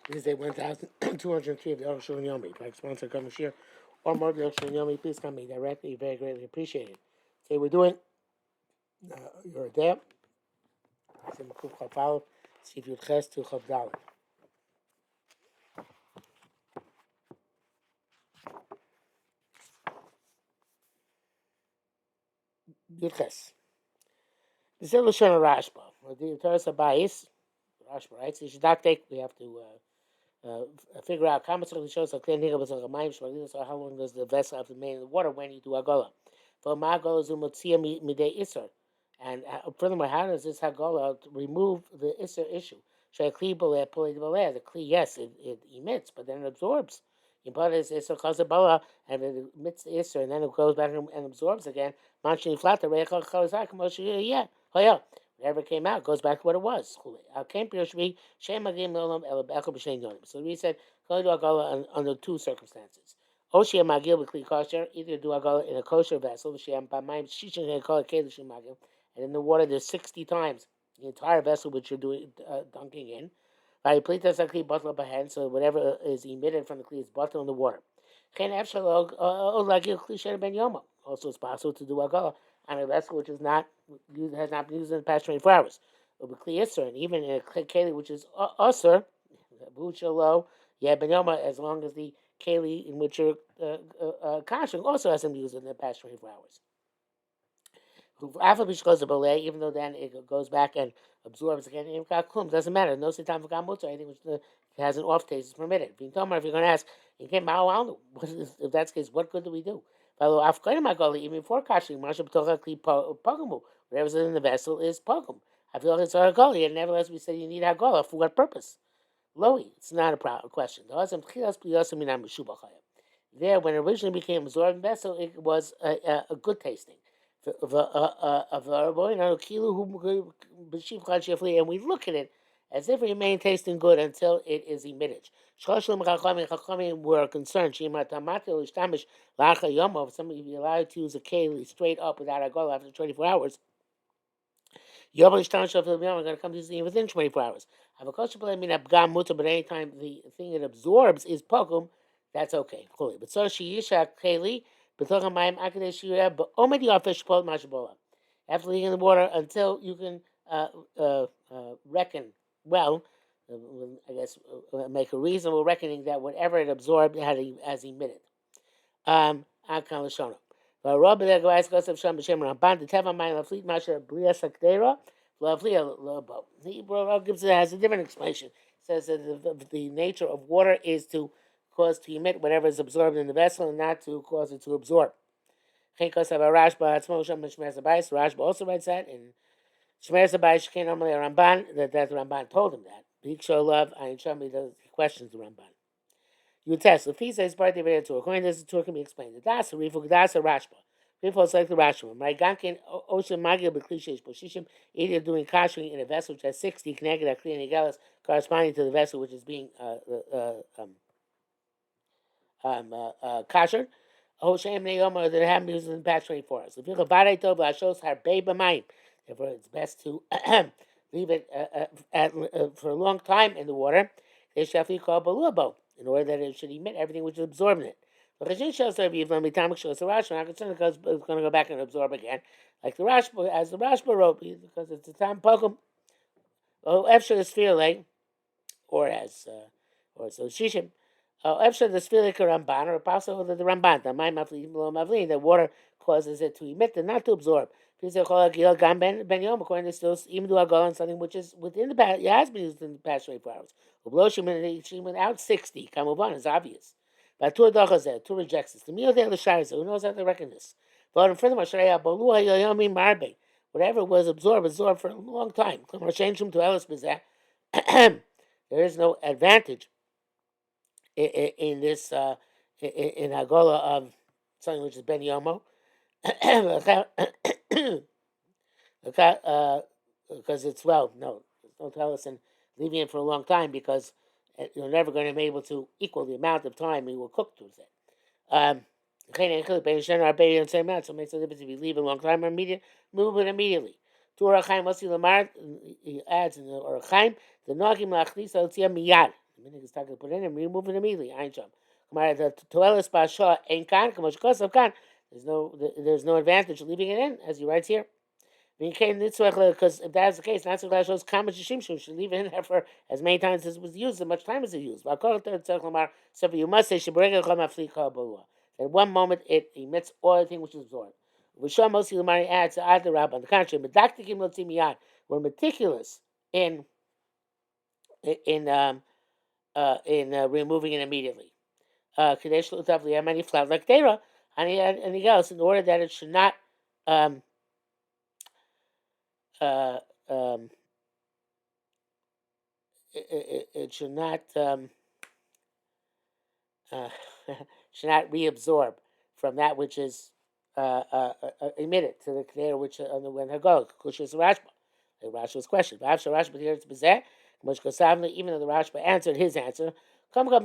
This is day 1203 of the Arukh HaShulchan Yomi. If I sponsor come share or more of the Arukh HaShulchan Yomi, please come me directly. Very greatly appreciated. Today we're doing your day. Sim Kuf Chaf Aleph, Sif Yud Ches to Chaf Dalet. Yud Ches. This is Lashon Rashba. The Torah Sabayis, Rashba writes, we have to figure out how long does the vessel have to remain in the water when you do Agola. And furthermore, how does this Hagolah remove the Isser issue? The Kli, yes, it emits, but then it absorbs. And it emits the Isser, and then it goes back and absorbs again. Whatever came out goes back to what it was. So we said, do Agala under two circumstances. Oshia Magil with Kli kosher, either do Agala in a kosher vessel, and in the water there's 60 times the entire vessel which you're doing dunking in. So whatever is emitted from the Kli is bottled in the water. Also, it's possible to do Agala on a vessel which has not been used in the past 24 hours. And even in a keli which is usher, as long as the keli in which you're kashing also hasn't been used in the past 24 hours. Even though then it goes back and absorbs again, doesn't matter. No sitam v'gamut or anything which has an off taste is permitted. If you're going to ask, if that's the case, what good do we do? Even before kashing, whatever's in the vessel is pogum. I feel like it's our goli, and nevertheless we say you need hagola for what purpose? Loi, it's not a question. There, when it originally became absorbed in vessel, it was a good tasting. And we look at it as if it remained tasting good until it is emitted. Chachamim were concerned. If somebody be allowed to use a keli straight up without a goal after 24 hours, you're going to come to this within 24 hours. But anytime the thing it absorbs is pogum, that's okay. But so she yisha keli. After leaving the water until you can reckon well, I guess make a reasonable reckoning that whatever it absorbed has emitted. Akan Lashona. The Hebrew gives it has a different explanation. It says that the nature of water is to cause to emit whatever is absorbed in the vessel and not to cause it to absorb. Rashba also writes that in Shmer Sabai Shkein Amalei Ramban that the Ramban told him that. Biksho love Ayin Shami he questions the Ramban. You test. Lefisa is part of the Torah. According to this, the Torah can be explained. The Dasa Rifuk Dasa Rashba. Rifuk is like the Rashba. My Gankin Ocean Magil Beklishish Boshishim either doing kashering in a vessel which has 60 connected at Kli Nigelis corresponding to the vessel which is being kasher. That haven't been used in the past 24 hours. Therefore, it's best to leave it for a long time in the water. In order that it should emit everything which is absorbed in it. It's going to go back and absorb again, like the Rashba, as the Rashba wrote, because it's a time pogum. Efshar is feeling, or as or so shishim. Efshar the Sfilik Ramban, or possible that the Ramban, the water causes it to emit and not to absorb. According to this, even do Agol on something which is within the past, it has been used in the past 24 hours. Without 60, Kamuban is obvious. But two rejects this. The meal there the Shires, who knows how to reckon this? But furthermore, whatever was absorbed for a long time. There is no advantage in this in Hagola of something which is Ben Yomo. Because it's don't tell us and leaving it for a long time because you're never going to be able to equal the amount of time you will cook with it. So it makes no difference if you leave a long time or move it immediately. To Arukh HaShulchan, he adds in the Arukh HaShulchan, the Nagim Lachlis Altzia Miyad. Minig is talking to put in and remove it immediately. Ein sham. The toelis b'ashah ein kan kamosh kosav kan. There's no advantage of leaving it in, as he writes here. Because if that's the case, not so glad shows kamach shimshum should leave it in there for as many times as it was used, as much time as it used. So you must say at one moment it emits all the thing which is absorbed. V'sham Mosi Lamari adds the Rab on the contrary, medaktikim lotzimiyad. We're meticulous in in um, removing it immediately. Kadesh l'utav liyamani flat like dera and anything else in order that it should not um, uh, um, it should not uh, should not reabsorb from that which is emitted to the Kedera which when Hagol Kushis Rashba. The Rashba's question. Perhaps Rashba here it's Bezeh, which Kosavli, even though the Rashba answered his answer. Come Why do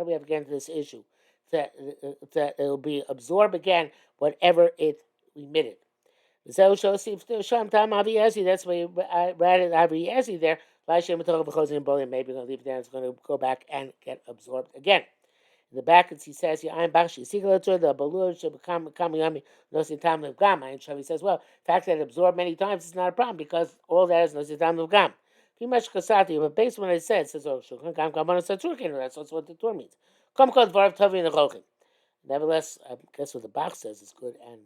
we have to get into this issue? That it will be absorbed again whatever it emitted. That's why I read it Avi there. Maybe we're going to leave it there. It's going to go back and get absorbed again. In the back, he says, "I'm bakshi siglatur the balur should become kamiyami nosin tam levgam." And Shavi says, "Well, the fact that it absorbed many times is not a problem because all that is nosin tam levgam." Pimash kasati, but based on what it says, "Oh, shulchan kam kamana saturkin." That's also what the Torah means. Come called varv tavi in the cholchin. Nevertheless, I guess what the Bach says is good and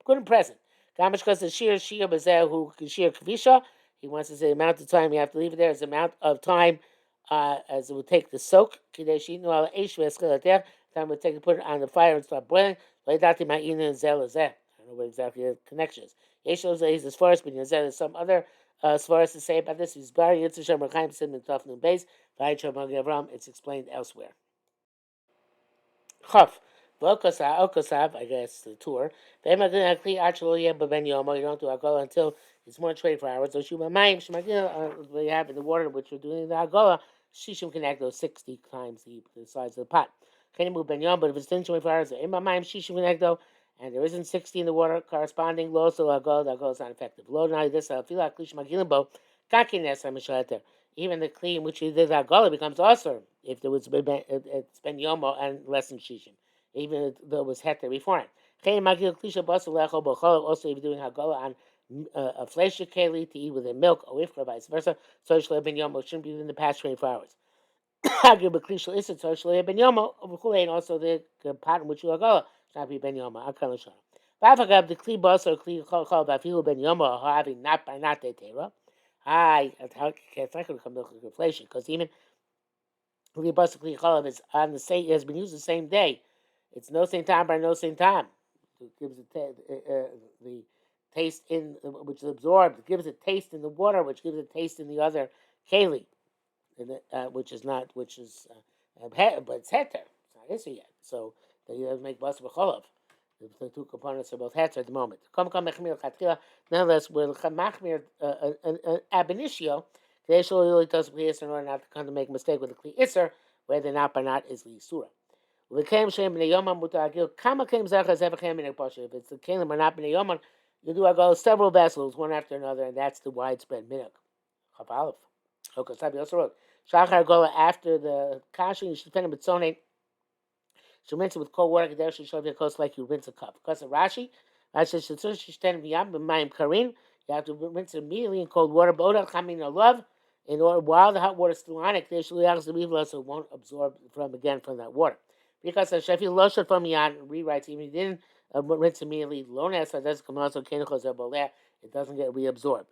good and present. Gamish the shir bezeh who shir kvisha. He wants to say the amount of time you have to leave it there is the amount of time as it would take to soak. Time it would take to put it on the fire and start boiling. I don't know what exactly the connection is. Yeshua is as far as but there's some other as far as to say about this. He's buried Yitzhak Merchaim Sim in Tafnun Beis. It's explained elsewhere. Chaf. Vokasav, I guess the tour. You don't do Agola until it's more than 24 hours. So Shuma Mayim, we have in the water which we're doing the Agola, Shishim connect those 60 times the size of the pot. Can you move Ben Yom, but if it's 24 hours, Imma Mayim, Shishim connect though, and there isn't 60 in the water corresponding, Lo so Agola, the Agola is not effective. Lo now this, Fila Klish Magilimbo, Kakines, even the clean which he did Agola becomes also if there was it's Ben Yomo and less than Shishim, even though it was Heter beforehand. Also, if you're doing Hagolah on a flesh keli to eat with a milk or ifra, vice versa, so Ben Yomo shouldn't be within the past 24 hours. And also the pot in which you Hagolah should not be Ben Yomo. The kli bus or kli chol vafilu Ben Yomo having not by not the tera. It's not going to come milk inflation because even kli bus or kli chol is on the same has been used the same day. It's no same time by no same time. It gives the taste in which is absorbed. It gives a taste in the water, which gives a taste in the other keli, which is but it's heter. It's not issue yet. So they make bas b'cholov. The two components are both heter at the moment. Nonetheless, we're machmir ab initio. Today, really does kli in order not to come to make a mistake with the kli iser, whether not by not is the surah. If it's the kelim or not b'nei yomam, you do Agol several vessels, one after another, and that's the widespread minhag. Chaf Aleph. Okay, Sabi also wrote, Shachar Agola after the kasha, you should depend on Bitzonate. Should rinse it with cold water, there should show your close like you rinse a cup. Because of Rashi should stand b'yam b'mayim karin. You have to rinse it immediately in cold water. B'odal chamin love, in order while the hot water is still on it, there should be so it won't absorb from that water. Because Shafi Loshad from Yan rewrites, even if he didn't rinse immediately, Lonas doesn't come also it doesn't get reabsorbed.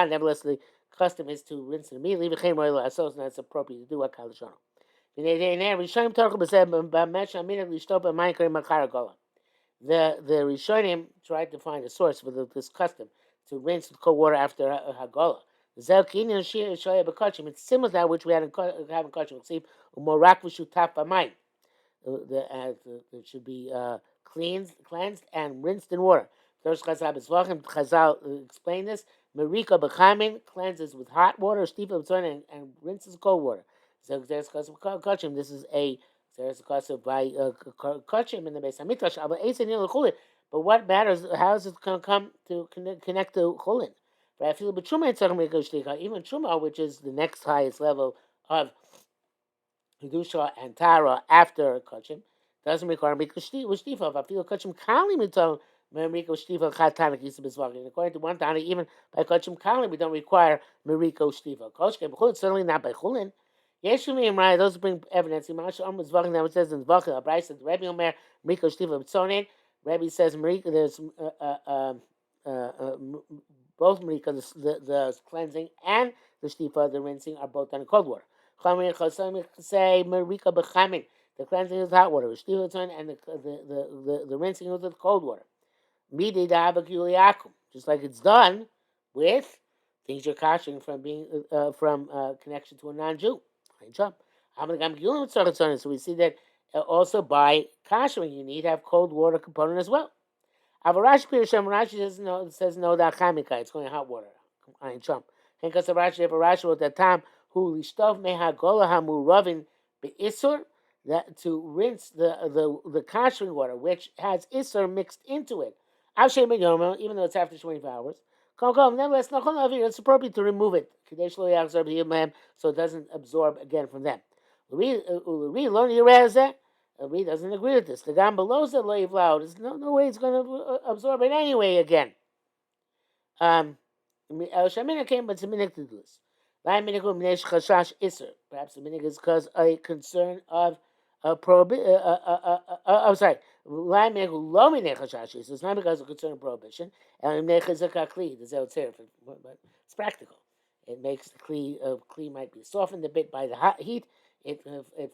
Nevertheless, the custom is to rinse it immediately, so it's appropriate to do what Kalashon. The Rishonim tried to find a source for this custom to rinse with cold water after Hagolah. It's similar to that which we had in Kachim. Umorak v'shutaf b'mayim. It should be cleansed and rinsed in water. First Chazal explain this. Marika b'chamin cleanses with hot water, and rinses cold water. So there's kachim. This is there's kachim by kachim in the Beis Hamikdash. But what matters? How is it going to come to connect to chulin? But I feel b'truma tzarich merika shtika. Even truma, which is the next highest level of kedusha and tara after kachim, doesn't require merika shtifa. If I feel kachim kali mitzvah. Meriko Shtiva Chatanik used to be Zvagin. According to one Tani, even by Kachim Kali, we don't require Meriko Shtiva. Koshke Bechulin, certainly not by Chulin. Yeshumi and Rai, those bring evidence. Imash Om Zvagin, that it says in Zvagin, a Bryce, the Rebbe Omer, Meriko Shtiva B'tzonin. Rebbe says Meriko, there's both Meriko, the cleansing and the Shtiva, the rinsing, are both done in cold water. Chamir Chosam say Meriko B'chamin. The cleansing is hot water, Shtiva and the rinsing is with cold water. Just like it's done with things you're kashing from being from connection to a non-Jew. So we see that also by kashering you need to have cold water component as well. Rashi says no that chamika, it's going to hot water. Because Rashi wrote that time who lishtov mehagola hamuravin be'isur, that to rinse the kashering water which has isur mixed into it. Even though it's after 24 hours. Nevertheless, it's appropriate to remove it so it doesn't absorb again from them. Uri doesn't agree with this. The gam below said there's no way it's going to absorb it anyway again. Shamina came, but it's a minik to do this. Perhaps the minik is because a concern of I'm sorry. It's not because of concern of prohibition. But it's practical. It makes the kli might be softened a bit by the hot heat. It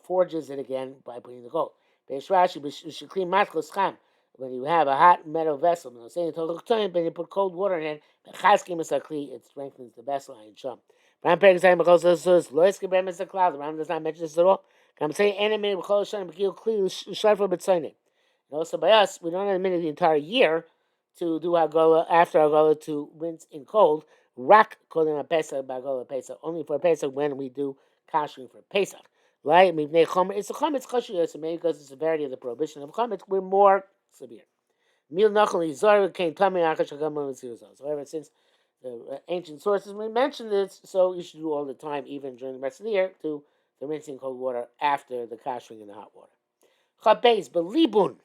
forges it again by putting the gold. When you have a hot metal vessel, when you put cold water in it, it strengthens the vessel. The Ram does not mention this at all. And also by us, we don't have a minute the entire year to do Hagolah after Hagolah to rinse in cold. Rak calling a Pesach by Hagolah Pesach, only for Pesach when we do kashering for Pesach. Right? It's a chometz chashuv, maybe because of the severity of the prohibition of chometz, we're more severe. Mil nachal yizar came tummy akash hagamon v'tziruzos. However, since the ancient sources we mentioned this, so you should do all the time, even during the rest of the year, to the rinsing cold water after the kashering in the hot water. Chabez, but libun.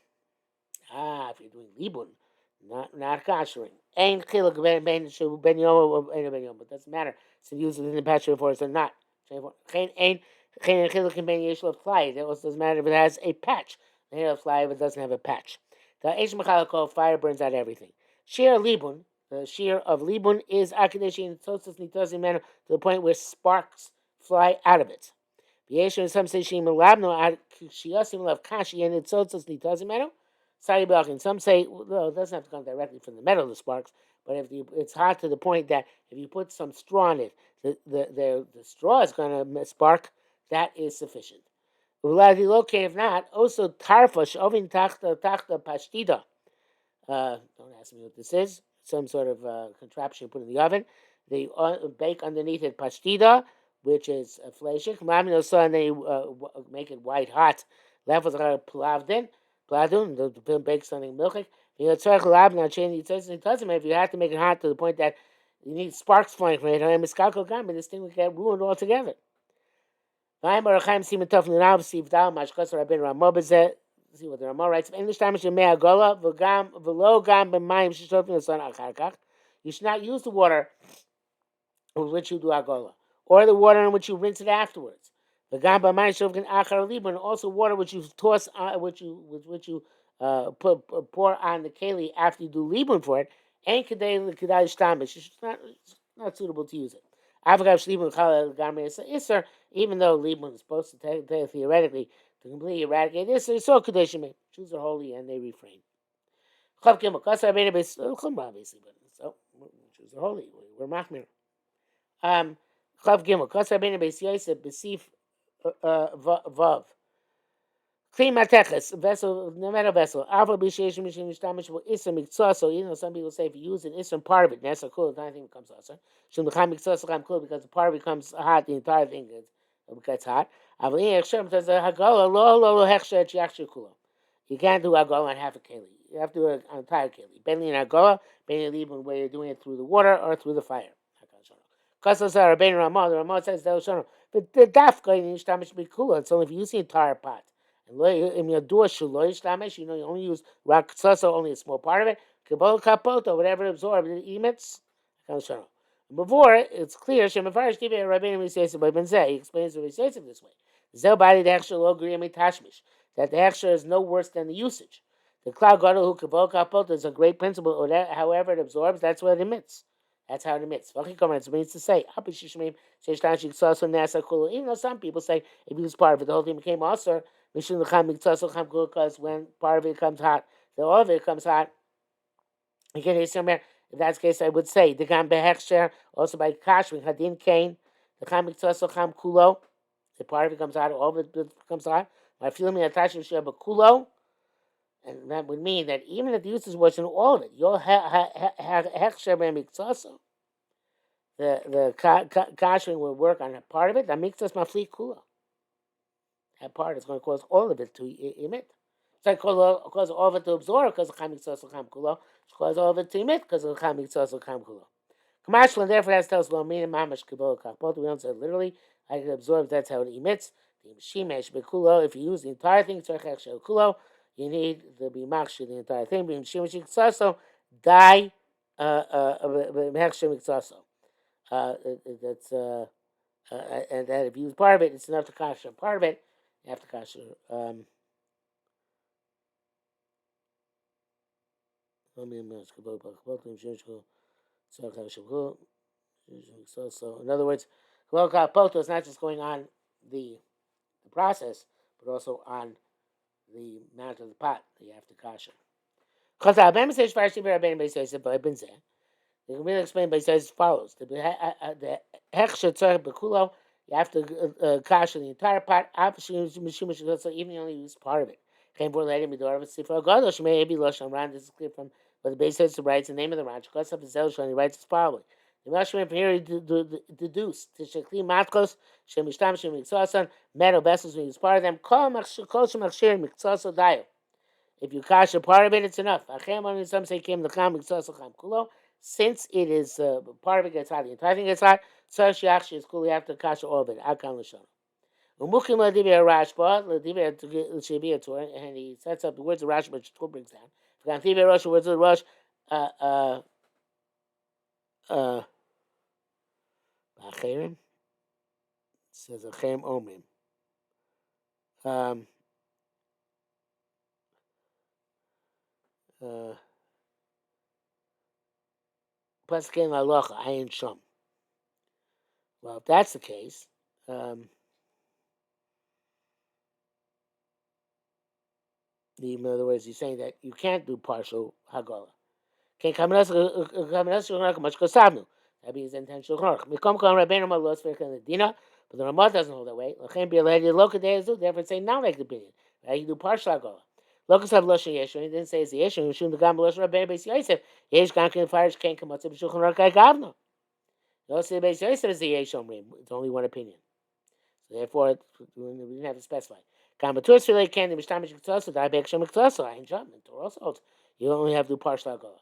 If you're doing libun, not kashering. Ain't chiluk ben yom but doesn't matter. So use it in the patch forest or not. Ain't chiluk ben yeshlo fly. It also doesn't matter if it has a patch. The hair fly if it doesn't have a patch. The Eish Mechalak called fire burns out everything. Shear libun, the shear of libun is akadeshi and tosos nitosim manner to the point where sparks fly out of it. Yeshua some say she melabno ad shiasim lav kashi and it's tosos nitosim manner. Some say, well, it doesn't have to come directly from the metal, the sparks, but it's hot to the point that if you put some straw in it, the straw is going to spark. That is sufficient. If not, also tarfash ovin tachta pashtida. Don't ask me what this is. Some sort of contraption you put in the oven. They bake underneath it pashtida, which is a fleshik. And they make it white hot. Levels are plavdin. Pladun, the bake something milky. It doesn't matter if you have to make it hot to the point that you need sparks flying from it. This thing will get ruined altogether. See what the Ramah writes. You should not use the water with which you do agola, or the water in which you rinse it afterwards. And also water which you toss, which you pour on the keli after you do libun for it. It's not suitable to use it. Even though libun is supposed to theoretically to completely eradicate this, so kadeshim Jews are holy and they refrain. Obviously, but so Jews are holy. We're machmir. Chav Gimel, Kos Rabbeinu Beis Yosef Besif Vav. Clean mateches, vessel, no matter vessel. Alpha b'sheish mishim mishtamish will isser miktzah. So some people say if you use an isser part of it, that's cool. The entire thing becomes asr. Shum l'cham miktzah l'cham cool because the part becomes hot. The entire thing gets hot. Avli hechsher because the hagala lo hechsher chiachsher kula. You can't do hagala on half a keli. You have to do an entire keli. Benli and hagala, where you're doing it through the water or through the fire. Kasas are Rabbeinu Ramah. The Ramah says that Shono. But the dafka in Ishtamish Bikula, it's only if you use the entire pot. And in your door Shulo Ishtamish, you only use Rak Sasa, only a small part of it. Kabol Kapoto, whatever it absorbs, it emits. Before, it's clear, Shemafarish Tibi Rabbeinu Misesa by Benzeh. He explains the Misesa this way. Zel body the Hechsher lo griyami tashmish. That the Hechsher is no worse than the usage. The cloud gadol who kabol kapot is a great principle, or that, however it absorbs, that's what it emits. That's how it emits. It means to say, even though some people say if you use part of it, the whole thing became also because when part of it comes hot, the all of it comes hot. Again, in that case, I would say the gam behechsher also by kashmir hadin kain the cham cham kulo. The part of it comes out, all of it comes out. My feeling attachment share kulo, and that would mean that even if the usage wasn't all of it, your hechsher mikzaso, the kashmir will work on a part of it. That makes us mafli kulo. That part is going to cause all of it to emit. It's like cause all of it to absorb because of cham mikzaso cham kulo. Cause all of it to emit because of cham mikzaso cham kulo. Kamashlan, therefore, that tells lo meaning mamash kabol kapot. We don't say literally. I can absorb. That's how it emits. The shimesh bekulo. If you use the entire thing, kulo, you need the bimachshi the entire thing. Shimesh iksaso die mechshem iksaso. That's and that if you use part of it, it's enough to kasher part of it. You have to kasher. So in other words, poto is not just going on the process, but also on the mount of the pot that you have to kasher. The Gemara explained by says as follows: the hechsher tzarich bekulo, you have to kasher the entire pot. Even you only use part of it. This is clear from what the base says. Writes the name of the ranch. He writes as follows. The Mashman from here deduced to shekli matkos shemishtam shemiksasan metal vessels when you use part of them. Kol shemachshir miksaso dayo. If you kasher part of it, it's enough. Some say came the cham miksaso cham kulo. Since it is part of it gets hot, the entire thing gets hot. So shiachshi is cool. You have to kasher all of it. Akan l'shon. Umukim l'divir Rashba l'divir l'shibir Torah, and he sets up the words of Rashba, which Torah brings down. Forgot divir Rosh, words of Rosh. Acherim says Acherim Omrim. Paskin Alocha Ayin Shom. Well, if that's the case, in other words, he's saying that you can't do partial Hagolah. Can't come much kosavnu. That means intentional chorch. Mikom kom Rabbeinu Ramah lo sfeich in the dina, but the Ramah doesn't hold that way. Lachem be allowed to look at the therefore say not like the opinion. Right? You do partial Hagolah. Lokas have loshen yeshon. He didn't say it's the yeshon. You shouldn't gam loshen Rabbeinu Beis Yosef. Yesh gankin farish can't come out to b'shulchan aruch gavno. No, say Beis Yosef is the yeshon. It's only one opinion. So therefore, we didn't have to specify. Gam b'turas filei candy mishtamish miktzasa. Die be'ekshon miktzasa. I ain't jumping. Torah also holds you only have to do partial Hagolah.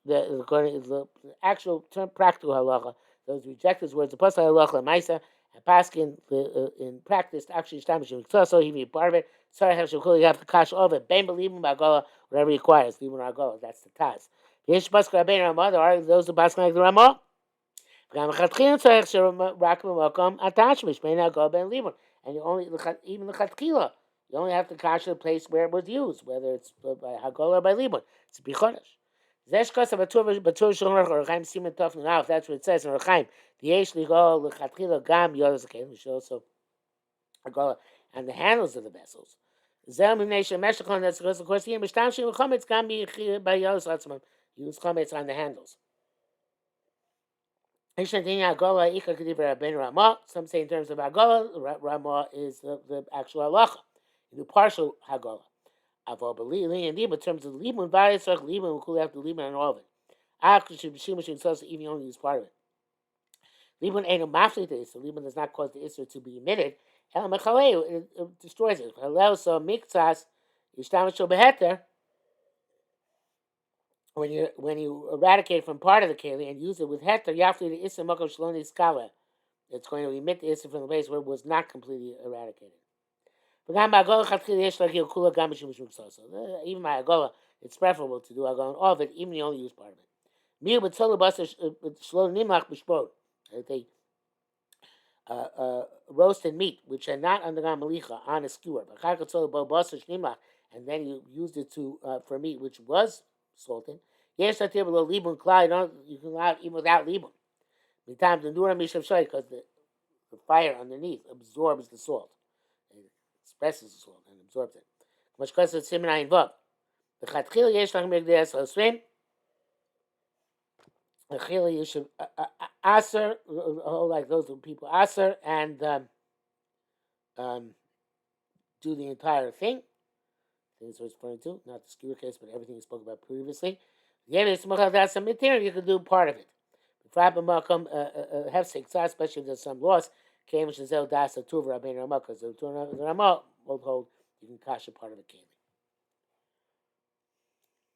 The actual term, practical halacha, those reject his words, the pasuk halacha ma'isa, and paskin in practice actually establishing so he be part of it. Sorry, you have to cash over it. Ben believing Bagola, whatever he requires, leaving Bagola. That's the Taz. Yesh pasuk Rabbeinu Ramah. There are those who pasuk like the Ramah. And you only even the chatchila. You only have to cash the place where it was used, whether it's by Hagol or by Libon. It's a Bichodesh. Now, if that's what it says in Rechaim, the Yesh Ligol, the Chatchila Gam, Yodas, okay, we should also Hagol and the handles of the vessels. Zel Mimnation Meshachon, that's because, of course, here, Mishtam Shem Chometz Gam by Yodas Ratzman. Use Chometz on the handles. Some say in terms of Hagolah, Ramah is the actual halacha. You do partial Hagolah. In terms of Libun, various Libun, we could have to Libun and all of it. Even you only use part of it. Libun ain't a mafli to Isra. Libun does not cause the Isra to be emitted. It destroys it. So miktzas, yishtamashul beheter. when you eradicate from part of the keli and use it with heter, yafli the issa makom shaloni skala. It's going to emit the issa from the place where it was not completely eradicated. Even my agola, it's preferable to do agola all of it, even you only use part of it. Me with solo basa shlo nimach b'shbod. They roasted meat which had not undergone malicha on a skewer. And then you used it to for meat which was salted. Yes, I tell you, libun klai. You can allow it even without libun. Because the fire underneath absorbs the salt. It expresses the salt and absorbs it. Much closer to Simonai involved. The Chatchil Yesh Lach Migdes Osrim. The Chil Yesh Aser, like those people Aser, and do the entire thing. That's what it's referring to, not the skewer case, but everything we spoke about previously. You can do part of it. Especially if there's some loss, came which is El Das Tuva Rabbein Ramah, because the Ramah will hold you can cash a part of the keli.